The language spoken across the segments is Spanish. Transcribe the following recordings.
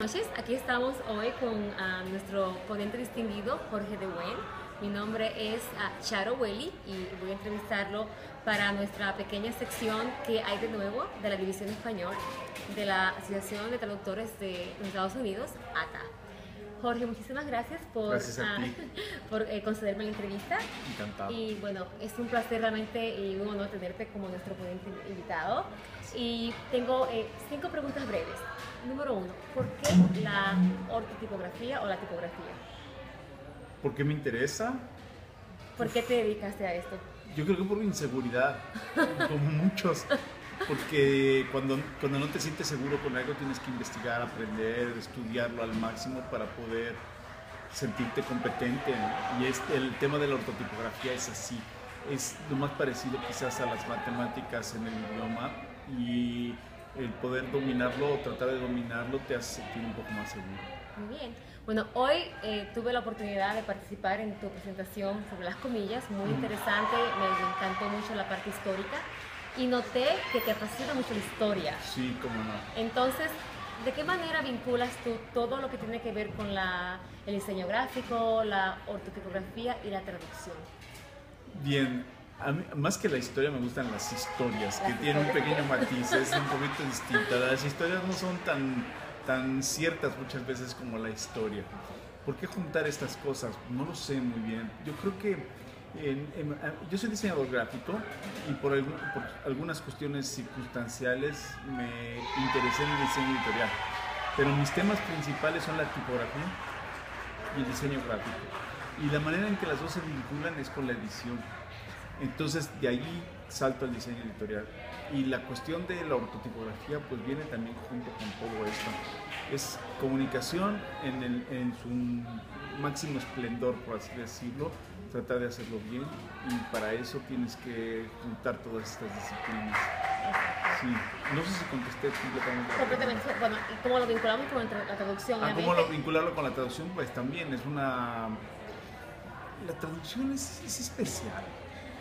Buenas noches, aquí estamos hoy con nuestro ponente distinguido, Jorge de Buen. Mi nombre es Charo Welly y voy a entrevistarlo para nuestra pequeña sección que hay de nuevo de la División Español de la Asociación de Traductores de los Estados Unidos, ATA. Jorge, muchísimas gracias Gracias a ti. por concederme la entrevista. Encantado. Y bueno, es un placer realmente y un honor tenerte como nuestro ponente invitado. Y tengo 5 preguntas breves. Número 1, ¿por qué la ortotipografía o la tipografía? ¿Por qué me interesa? ¿Por qué te dedicaste a esto? Yo creo que por inseguridad, como muchos. Porque cuando no te sientes seguro con algo tienes que investigar, aprender, estudiarlo al máximo para poder sentirte competente. Y el tema de la ortotipografía es así. Es lo más parecido quizás a las matemáticas en el idioma, y el poder dominarlo o tratar de dominarlo te hace sentir un poco más seguro. Muy bien. Bueno, hoy tuve la oportunidad de participar en tu presentación sobre las comillas, muy interesante, me encantó mucho la parte histórica y noté que te apasiona mucho la historia. Sí, cómo no. Entonces, ¿de qué manera vinculas tú todo lo que tiene que ver con el diseño gráfico, la ortotipografía y la traducción? Bien, a mí, más que la historia, me gustan las historias, que tienen un pequeño matiz, es un poquito distinta. Las historias no son tan ciertas muchas veces como la historia. ¿Por qué juntar estas cosas? No lo sé muy bien. Yo creo que yo soy diseñador gráfico y por algunas cuestiones circunstanciales me interesé en el diseño editorial. Pero mis temas principales son la tipografía y el diseño gráfico. Y la manera en que las dos se vinculan es con la edición. Entonces de ahí salto al diseño editorial. Y la cuestión de la ortotipografía pues viene también junto con todo esto. Es comunicación en su máximo esplendor, por así decirlo. Tratar de hacerlo bien, y para eso tienes que juntar todas estas disciplinas. Sí, no sé si contesté completamente. Completamente. Bueno, ¿y cómo lo vinculamos con la traducción? ¿Cómo vincularlo con la traducción? Pues también es una... La traducción es especial.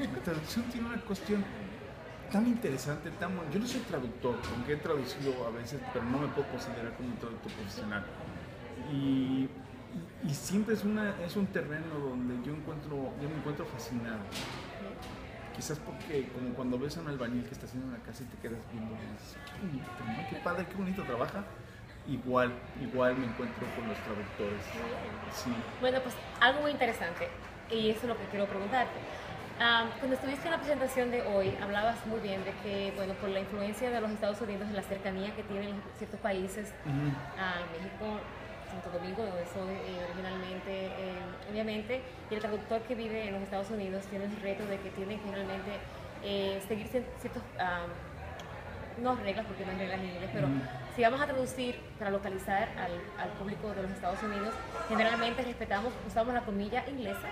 La traducción tiene una cuestión tan interesante, tan buena. Yo no soy traductor, aunque he traducido a veces, pero no me puedo considerar como un traductor profesional. Y siempre es un terreno donde yo me encuentro fascinado. Quizás porque como cuando ves a un albañil que está haciendo una casa y te quedas viendo, qué bonito, ¿no? Qué padre, qué bonito trabaja. Igual me encuentro con los traductores. Sí. Bueno, pues algo muy interesante, y eso es lo que quiero preguntarte. Cuando estuviste en la presentación de hoy, hablabas muy bien de que, bueno, por la influencia de los Estados Unidos y la cercanía que tienen ciertos países, México, Santo Domingo, donde soy originalmente, obviamente, y el traductor que vive en los Estados Unidos tiene el reto de que tiene que realmente seguir ciertos, no reglas, porque no hay reglas en inglés, pero si vamos a traducir para localizar al público de los Estados Unidos, generalmente usamos la comilla inglesa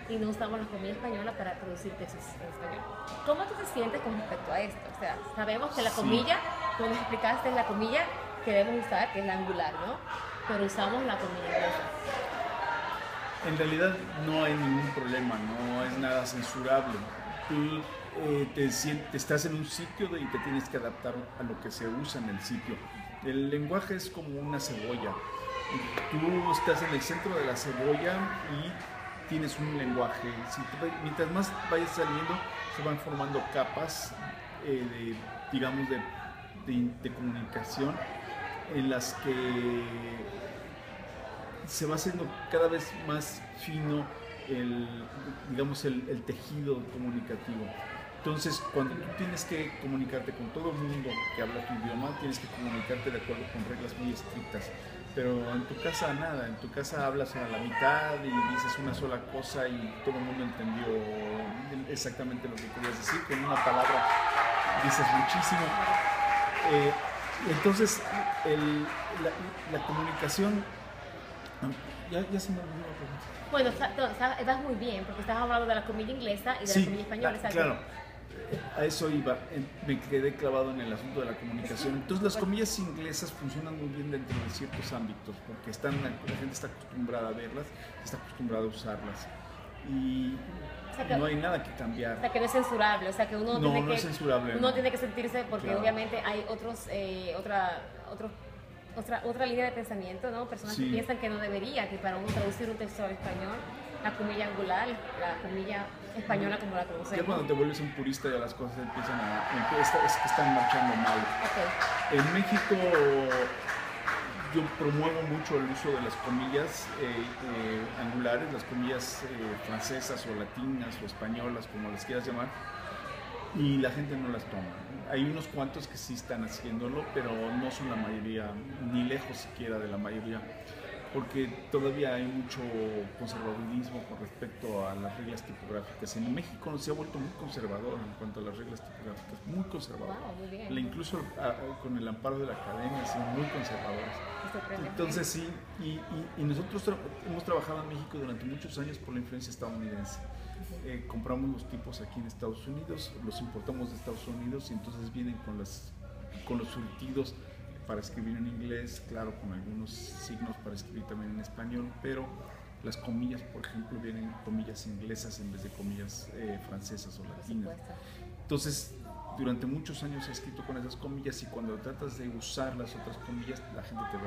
y no usamos la comilla española para traducir textos en español. ¿Cómo tú te sientes con respecto a esto? O sea, sabemos que la comilla, como nos explicaste, es la comilla que debemos usar, que es la angular, ¿no? Pero usamos la comilla inglesa. En realidad no hay ningún problema, no es nada censurable. Tú estás en un sitio y te tienes que adaptar a lo que se usa en el sitio. El lenguaje es como una cebolla. Tú estás en el centro de la cebolla y tienes un lenguaje. Mientras más vayas saliendo, se van formando capas de comunicación, en las que se va haciendo cada vez más fino el tejido comunicativo. Entonces, cuando tú tienes que comunicarte con todo el mundo que habla tu idioma, tienes que comunicarte de acuerdo con reglas muy estrictas. Pero en tu casa nada, en tu casa hablas a la mitad y dices una sola cosa y todo el mundo entendió exactamente lo que querías decir. Con una palabra dices muchísimo. Entonces, la comunicación... Ya se me olvidó la pregunta. Bueno, estás muy bien, porque estás hablando de la comilla inglesa y de la comilla española. Claro, a eso iba. Me quedé clavado en el asunto de la comunicación. Entonces, las comillas inglesas funcionan muy bien dentro de ciertos ámbitos, porque la gente está acostumbrada a verlas, está acostumbrada a usarlas. Y no hay nada que cambiar. O sea, que no es censurable, o sea, que uno no es censurable. Uno tiene que sentirse, porque claro, obviamente hay otros otra línea de pensamiento, ¿no? Personas que piensan que no debería, que para uno traducir un texto al español, la comilla angular, la comilla española como la conocemos. Ya cuando te vuelves un purista ya las cosas empiezan es que están marchando mal. Okay. En México yo promuevo mucho el uso de las comillas angulares, las comillas francesas o latinas o españolas, como las quieras llamar, y la gente no las toma. Hay unos cuantos que sí están haciéndolo, pero no son la mayoría, ni lejos siquiera de la mayoría, porque todavía hay mucho conservadurismo con respecto a las reglas tipográficas. En México se ha vuelto muy conservador en cuanto a las reglas tipográficas, muy conservador. Wow, muy bien. Incluso con el amparo de la academia, son muy conservadores. Entonces sí, y nosotros hemos trabajado en México durante muchos años por la influencia estadounidense. Compramos los tipos aquí en Estados Unidos, los importamos de Estados Unidos y entonces vienen con los surtidos para escribir en inglés, claro, con algunos signos para escribir también en español, pero las comillas, por ejemplo, vienen comillas inglesas en vez de comillas francesas o latinas. Entonces, durante muchos años he escrito con esas comillas y cuando tratas de usar las otras comillas, la gente te ve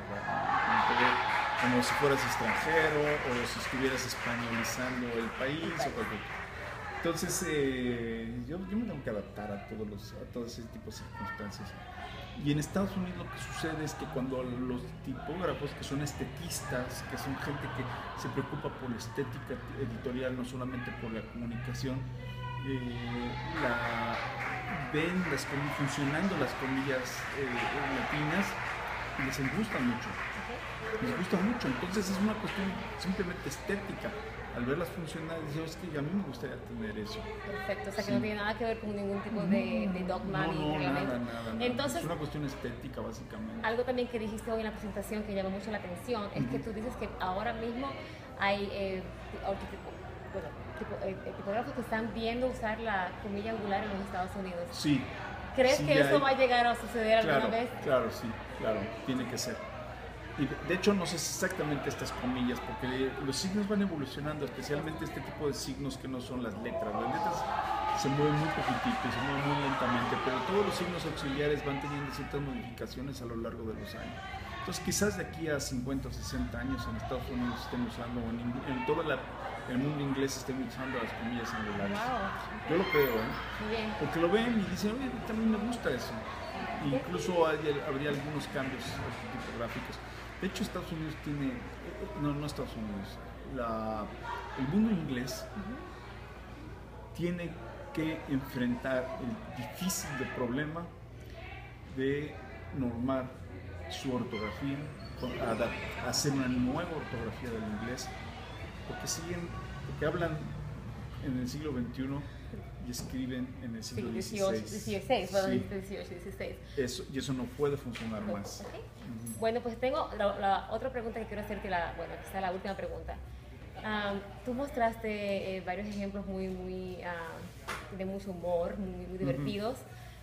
como si fueras extranjero o si estuvieras españolizando el país o cualquier cosa. Entonces, yo me tengo que adaptar a todos ese tipo de circunstancias. Y en Estados Unidos lo que sucede es que cuando los tipógrafos, que son estetistas, que son gente que se preocupa por la estética editorial, no solamente por la comunicación, ven funcionando las comillas latinas y les gusta mucho. Les gusta mucho, entonces es una cuestión simplemente estética. Al verlas funcionar, digo, es que a mí me gustaría tener eso. Perfecto, o sea que no tiene nada que ver con ningún tipo de dogma ni reglamento. Nada. Entonces, es una cuestión estética, básicamente. Algo también que dijiste hoy en la presentación que llamó mucho la atención es que tú dices que ahora mismo hay tipógrafos que están viendo usar la comilla angular en los Estados Unidos. Sí. ¿Crees que eso va a llegar a suceder alguna vez? Claro, sí, claro, tiene que ser. Y de hecho no sé exactamente estas comillas, porque los signos van evolucionando, especialmente este tipo de signos que no son las letras. Las letras se mueven muy poquitito y se mueven muy lentamente, pero todos los signos auxiliares van teniendo ciertas modificaciones a lo largo de los años. Entonces quizás de aquí a 50 o 60 años en Estados Unidos estén usando, o en todo el mundo inglés estén usando las comillas angulares. Wow. Yo lo creo, Muy bien. porque lo ven y dicen, oye, también me gusta eso. Incluso habría algunos cambios tipográficos. De hecho, Estados Unidos tiene, no Estados Unidos, el mundo inglés tiene que enfrentar el difícil problema de normar su ortografía, hacer una nueva ortografía del inglés, porque hablan en el siglo XXI y escriben en el siglo XVI. Y eso no puede funcionar más. Okay. Bueno, pues tengo la otra pregunta que quiero hacerte, quizá la última pregunta. Tú mostraste varios ejemplos de mucho humor, muy divertidos,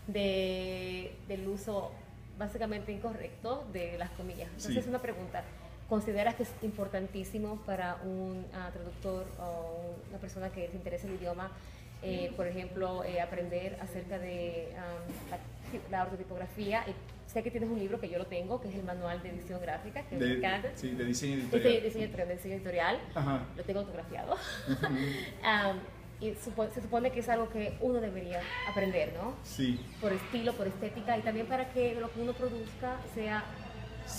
del uso básicamente incorrecto de las comillas. Entonces, una pregunta. ¿Consideras que es importantísimo para un traductor o una persona que se interese en el idioma, por ejemplo, aprender acerca de la ortotipografía? Sé que tienes un libro que yo lo tengo, que es el Manual de Edición Gráfica, que me encanta. Sí, de diseño editorial. De diseño editorial. Lo tengo autografiado. Y se supone que es algo que uno debería aprender, ¿no? Sí. Por estilo, por estética y también para que lo que uno produzca sea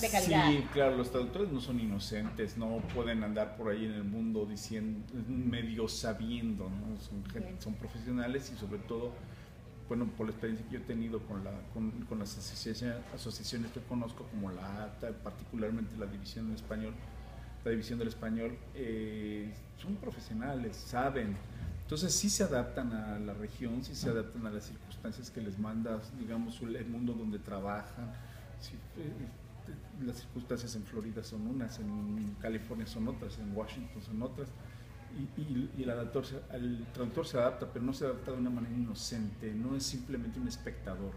de calidad. Sí, claro, los traductores no son inocentes, no pueden andar por ahí en el mundo diciendo, medio sabiendo, ¿no? Son profesionales y sobre todo, bueno, por la experiencia que yo he tenido con las asociaciones que conozco, como la ATA, particularmente la División del Español, son profesionales, saben. Entonces sí se adaptan a la región, sí se adaptan a las circunstancias que les manda, digamos, el mundo donde trabajan. Sí, las circunstancias en Florida son unas, en California son otras, en Washington son otras, y el traductor se adapta, pero no se adapta de una manera inocente, no es simplemente un espectador,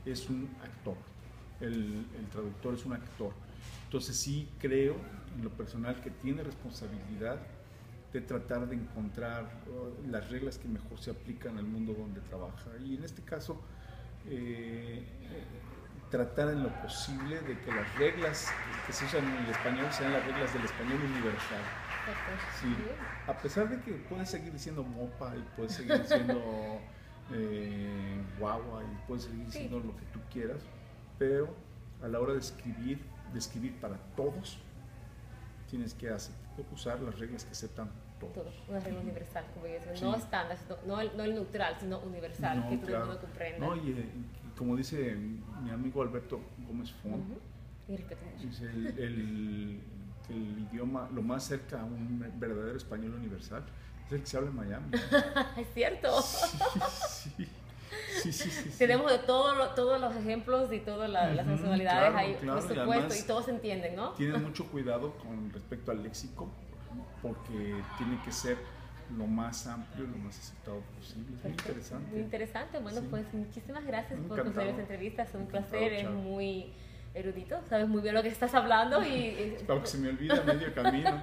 es un actor, el traductor es un actor. Entonces sí creo, en lo personal, que tiene responsabilidad de tratar de encontrar las reglas que mejor se aplican al mundo donde trabaja, y en este caso tratar en lo posible de que las reglas que se usan en el español sean las reglas del español universal. Sí. A pesar de que puedes seguir diciendo mopa y puedes seguir diciendo guagua y puedes seguir diciendo lo que tú quieras, pero a la hora de escribir para todos, tienes que usar las reglas que aceptan todos. Todo, una regla universal, como yo digo, no estándar, no el neutral, sino universal, que todo el mundo comprenda. No, y como dice mi amigo Alberto Gómez Font, dice el idioma lo más cerca a un verdadero español universal es el que se habla en Miami. Es cierto. Sí. Tenemos de todos los ejemplos y todas las nacionalidades ahí, por supuesto, además, y todos se entienden, ¿no? Tienen mucho cuidado con respecto al léxico, porque tiene que ser lo más amplio, lo más aceptado posible. Es muy interesante. Muy interesante. Bueno, pues muchísimas gracias por conceder esta entrevista. Es un placer, es muy erudito, sabes muy bien lo que estás hablando y claro que se me olvida medio camino,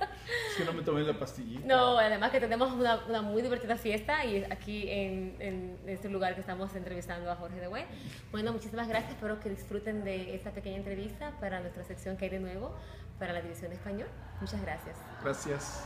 es que no me tomé la pastillita. No, además que tenemos una muy divertida fiesta y aquí en este lugar que estamos entrevistando a Jorge de Way. Bueno, muchísimas gracias, espero que disfruten de esta pequeña entrevista para nuestra sección que hay de nuevo para la División de Español. Muchas gracias. Gracias.